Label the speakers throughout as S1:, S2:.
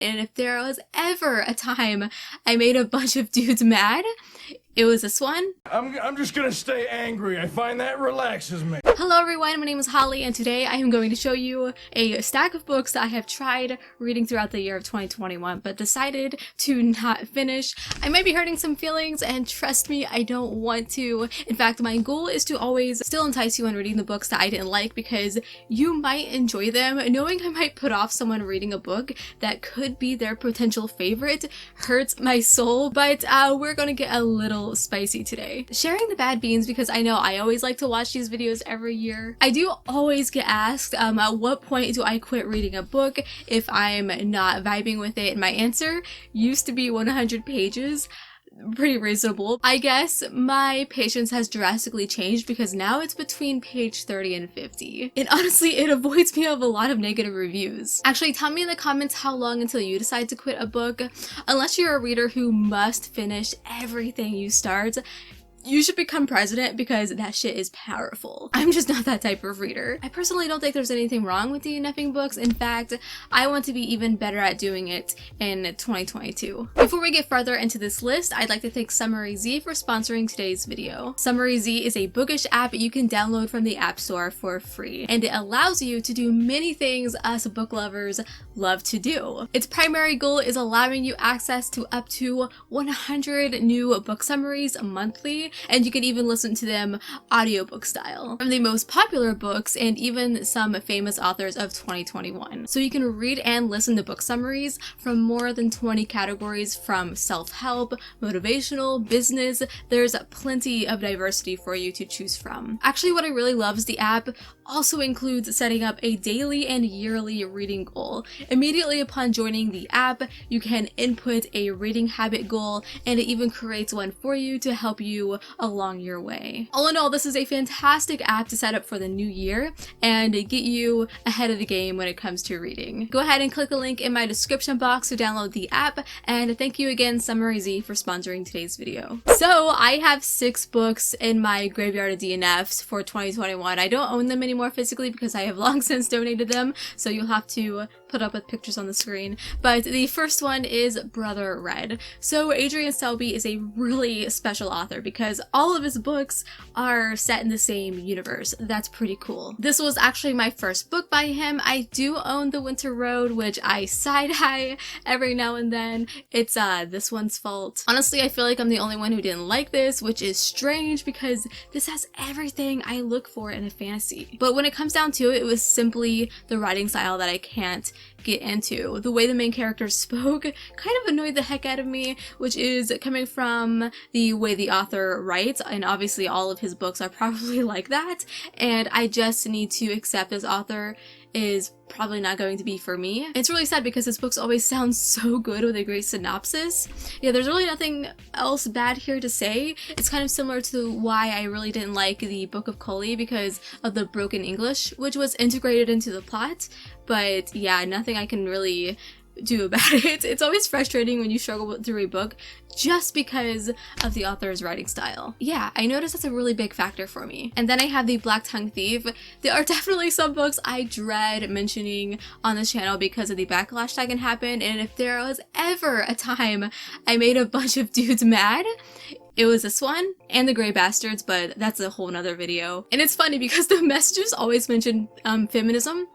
S1: And if there was ever a time I made a bunch of dudes mad, it was this one.
S2: I'm just gonna stay angry. I find that relaxes me.
S1: Hello everyone, my name is Holly, and today I am going to show you a stack of books that I have tried reading throughout the year of 2021, but decided to not finish. I might be hurting some feelings, and trust me, I don't want to. In fact, my goal is to always still entice you on reading the books that I didn't like, because you might enjoy them. Knowing I might put off someone reading a book that could be their potential favorite hurts my soul, but we're gonna get a little spicy today. Sharing the bad beans, because I know I always like to watch these videos every year. I do always get asked at what point do I quit reading a book if I'm not vibing with it, and my answer used to be 100 pages. Pretty reasonable. I guess my patience has drastically changed because now it's between page 30 and 50. And honestly, it avoids me of a lot of negative reviews. Actually, tell me in the comments how long until you decide to quit a book. Unless you're a reader who must finish everything you start, you should become president, because that shit is powerful. I'm just not that type of reader. I personally don't think there's anything wrong with DNFing books. In fact, I want to be even better at doing it in 2022. Before we get further into this list, I'd like to thank Summary Z for sponsoring today's video. Summary Z is a bookish app you can download from the App Store for free, and it allows you to do many things us book lovers love to do. Its primary goal is allowing you access to up to 100 new book summaries monthly, and you can even listen to them audiobook style from the most popular books and even some famous authors of 2021. So you can read and listen to book summaries from more than 20 categories, from self-help, motivational, business. There's plenty of diversity for you to choose from. Actually, what I really love is the app also includes setting up a daily and yearly reading goal. Immediately upon joining the app, you can input a reading habit goal, and it even creates one for you to help you along your way. All in all, this is a fantastic app to set up for the new year and get you ahead of the game when it comes to reading. Go ahead and click the link in my description box to download the app, and thank you again, Summary Z, for sponsoring today's video. So I have 6 books in my graveyard of DNFs for 2021. I don't own them anymore physically because I have long since donated them, so you'll have to put up with pictures on the screen. But the first one is Brother Red. So Adrian Selby is a really special author because all of his books are set in the same universe. That's pretty cool. This was actually my first book by him. I do own The Winter Road, which I side-eye every now and then. It's this one's fault. Honestly, I feel like I'm the only one who didn't like this, which is strange because this has everything I look for in a fantasy. But when it comes down to it, it was simply the writing style that I can't get into. The way the main characters spoke kind of annoyed the heck out of me, which is coming from the way the author writes, and obviously all of his books are probably like that, and I just need to accept this author is probably not going to be for me. It's really sad because his books always sound so good with a great synopsis. Yeah, there's really nothing else bad here to say. It's kind of similar to why I really didn't like the Book of Coley, because of the broken English, which was integrated into the plot. But yeah, nothing I can really do about it. It's always frustrating when you struggle through a book just because of the author's writing style. Yeah, I noticed that's a really big factor for me. And then I have the Black Tongue Thief. There are definitely some books I dread mentioning on this channel because of the backlash that can happen, and if there was ever a time I made a bunch of dudes mad, it was this one and The Grey Bastards, but that's a whole nother video. And it's funny because the messages always mention feminism,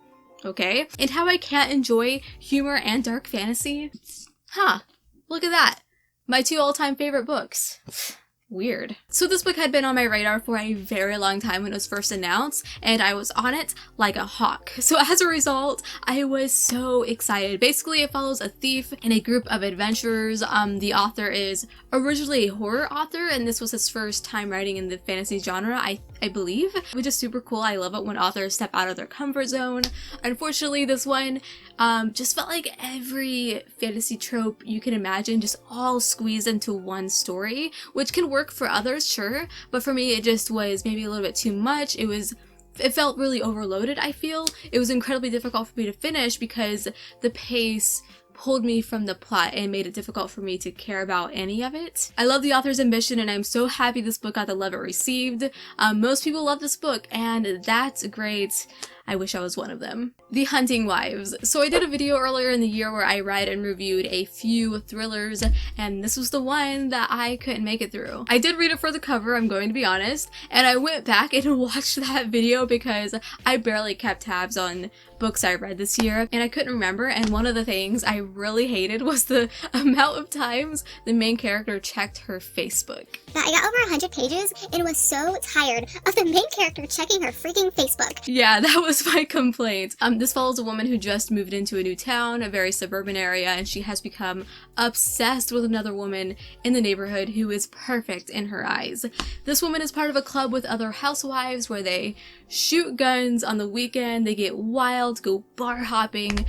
S1: okay? And how I can't enjoy humor and dark fantasy. Huh, look at that. My 2 all-time favorite books. Weird. So this book had been on my radar for a very long time when it was first announced, and I was on it like a hawk. So as a result, I was so excited. Basically, it follows a thief and a group of adventurers. The author is originally a horror author, and this was his first time writing in the fantasy genre, I believe, which is super cool. I love it when authors step out of their comfort zone. Unfortunately, this one just felt like every fantasy trope you can imagine, just all squeezed into one story, which can work for others, sure, but for me it just was maybe a little bit too much. It felt really overloaded, I feel. It was incredibly difficult for me to finish because the pace pulled me from the plot and made it difficult for me to care about any of it. I love the author's ambition, and I'm so happy this book got the love it received. Most people love this book, and that's great. I wish I was one of them. The Hunting Wives. So I did a video earlier in the year where I read and reviewed a few thrillers, and this was the one that I couldn't make it through. I did read it for the cover, I'm going to be honest, and I went back and watched that video because I barely kept tabs on books I read this year, and I couldn't remember, and one of the things I really hated was the amount of times the main character checked her Facebook.
S3: I got over 100 pages and was so tired of the main character checking her freaking Facebook.
S1: Yeah, that was my complaint. This follows a woman who just moved into a new town, a very suburban area, and she has become obsessed with another woman in the neighborhood who is perfect in her eyes. This woman is part of a club with other housewives where they shoot guns on the weekend, they get wild, go bar hopping,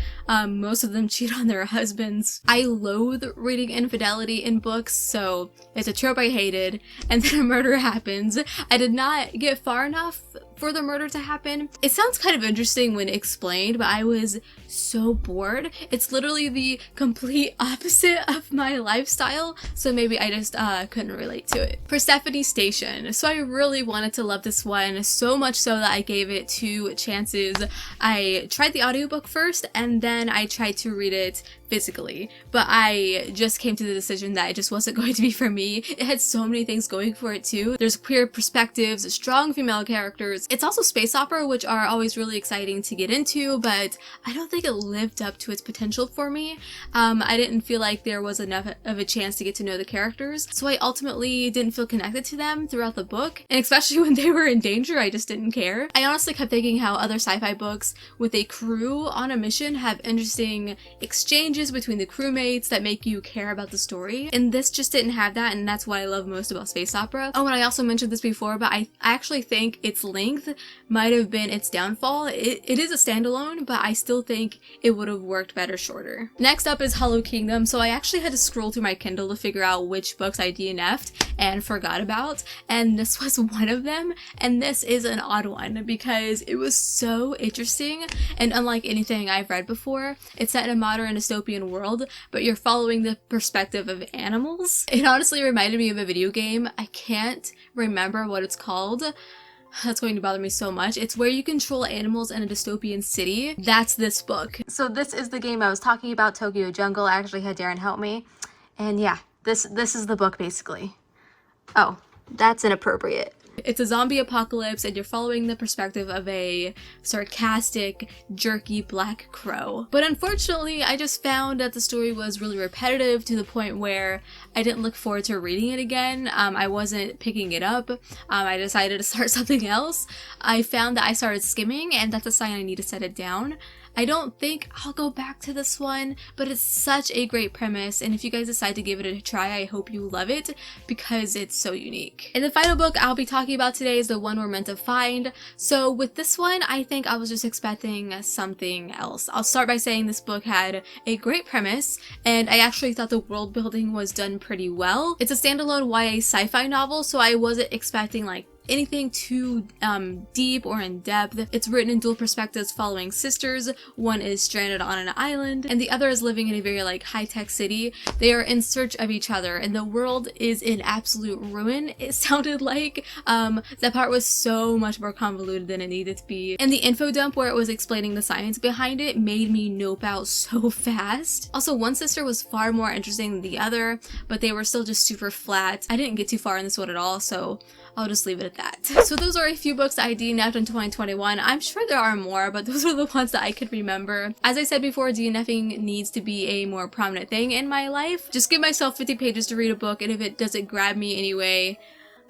S1: most of them cheat on their husbands. I loathe reading infidelity in books, so it's a trope I hated, and then a murder happens. I did not get far enough for the murder to happen. It sounds kind of interesting when explained, but I was so bored. It's literally the complete opposite of my lifestyle, so maybe I just couldn't relate to it. Persephone Station. So I really wanted to love this one, so much so that I gave it 2 chances. I tried the audiobook first, and then I tried to read it physically, but I just came to the decision that it just wasn't going to be for me. It had so many things going for it too. There's queer perspectives, strong female characters. It's also space opera, which are always really exciting to get into, but I don't think it lived up to its potential for me. I didn't feel like there was enough of a chance to get to know the characters, so I ultimately didn't feel connected to them throughout the book, and especially when they were in danger, I just didn't care. I honestly kept thinking how other sci-fi books with a crew on a mission have interesting exchanges between the crewmates that make you care about the story, and this just didn't have that, and that's what I love most about space opera. Oh, and I also mentioned this before, but I actually think its length might have been its downfall. It is a standalone, but I still think it would have worked better shorter. Next up is Hollow Kingdom. So I actually had to scroll through my Kindle to figure out which books I DNF'd and forgot about, and this was one of them, and this is an odd one because it was so interesting and unlike anything I've read before. It's set in a modern dystopian world, but you're following the perspective of animals. It honestly reminded me of a video game. I can't remember what it's called. That's going to bother me so much. It's where you control animals in a dystopian city. That's this book. So this is the game I was talking about, Tokyo Jungle. I actually had Darren help me. And yeah, this is the book basically. Oh, that's inappropriate. It's a zombie apocalypse, and you're following the perspective of a sarcastic, jerky black crow. But unfortunately, I just found that the story was really repetitive to the point where I didn't look forward to reading it again. I wasn't picking it up. I decided to start something else. I found that I started skimming, and that's a sign I need to set it down. I don't think I'll go back to this one, but it's such a great premise, and if you guys decide to give it a try, I hope you love it because it's so unique. And the final book I'll be talking about today is the one we're meant to find. So with this one, I think I was just expecting something else. I'll start by saying this book had a great premise, and I actually thought the world building was done pretty well. It's a standalone YA sci-fi novel, so I wasn't expecting like anything too deep or in depth. It's written in dual perspectives following sisters. One is stranded on an island and the other is living in a very like high-tech city. They are in search of each other and the world is in absolute ruin. It sounded like that part was so much more convoluted than it needed to be. And the info dump where it was explaining the science behind it made me nope out so fast. Also, one sister was far more interesting than the other, but they were still just super flat. I didn't get too far in this one at all, so I'll just leave it at that. So those are a few books that I DNF'd in 2021. I'm sure there are more, but those are the ones that I could remember. As I said before, DNFing needs to be a more prominent thing in my life. Just give myself 50 pages to read a book, and if it doesn't grab me anyway,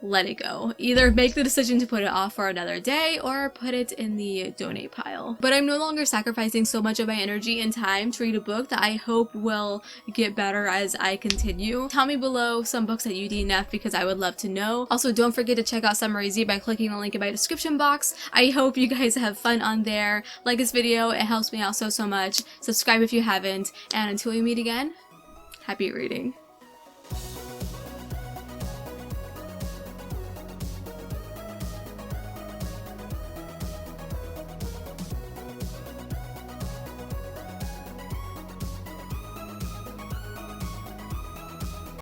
S1: let it go. Either make the decision to put it off for another day or put it in the donate pile. But I'm no longer sacrificing so much of my energy and time to read a book that I hope will get better as I continue. Tell me below some books that you DNF because I would love to know. Also, don't forget to check out Summary Z by clicking the link in my description box. I hope you guys have fun on there. Like this video, it helps me out so much. Subscribe if you haven't, and until we meet again, happy reading.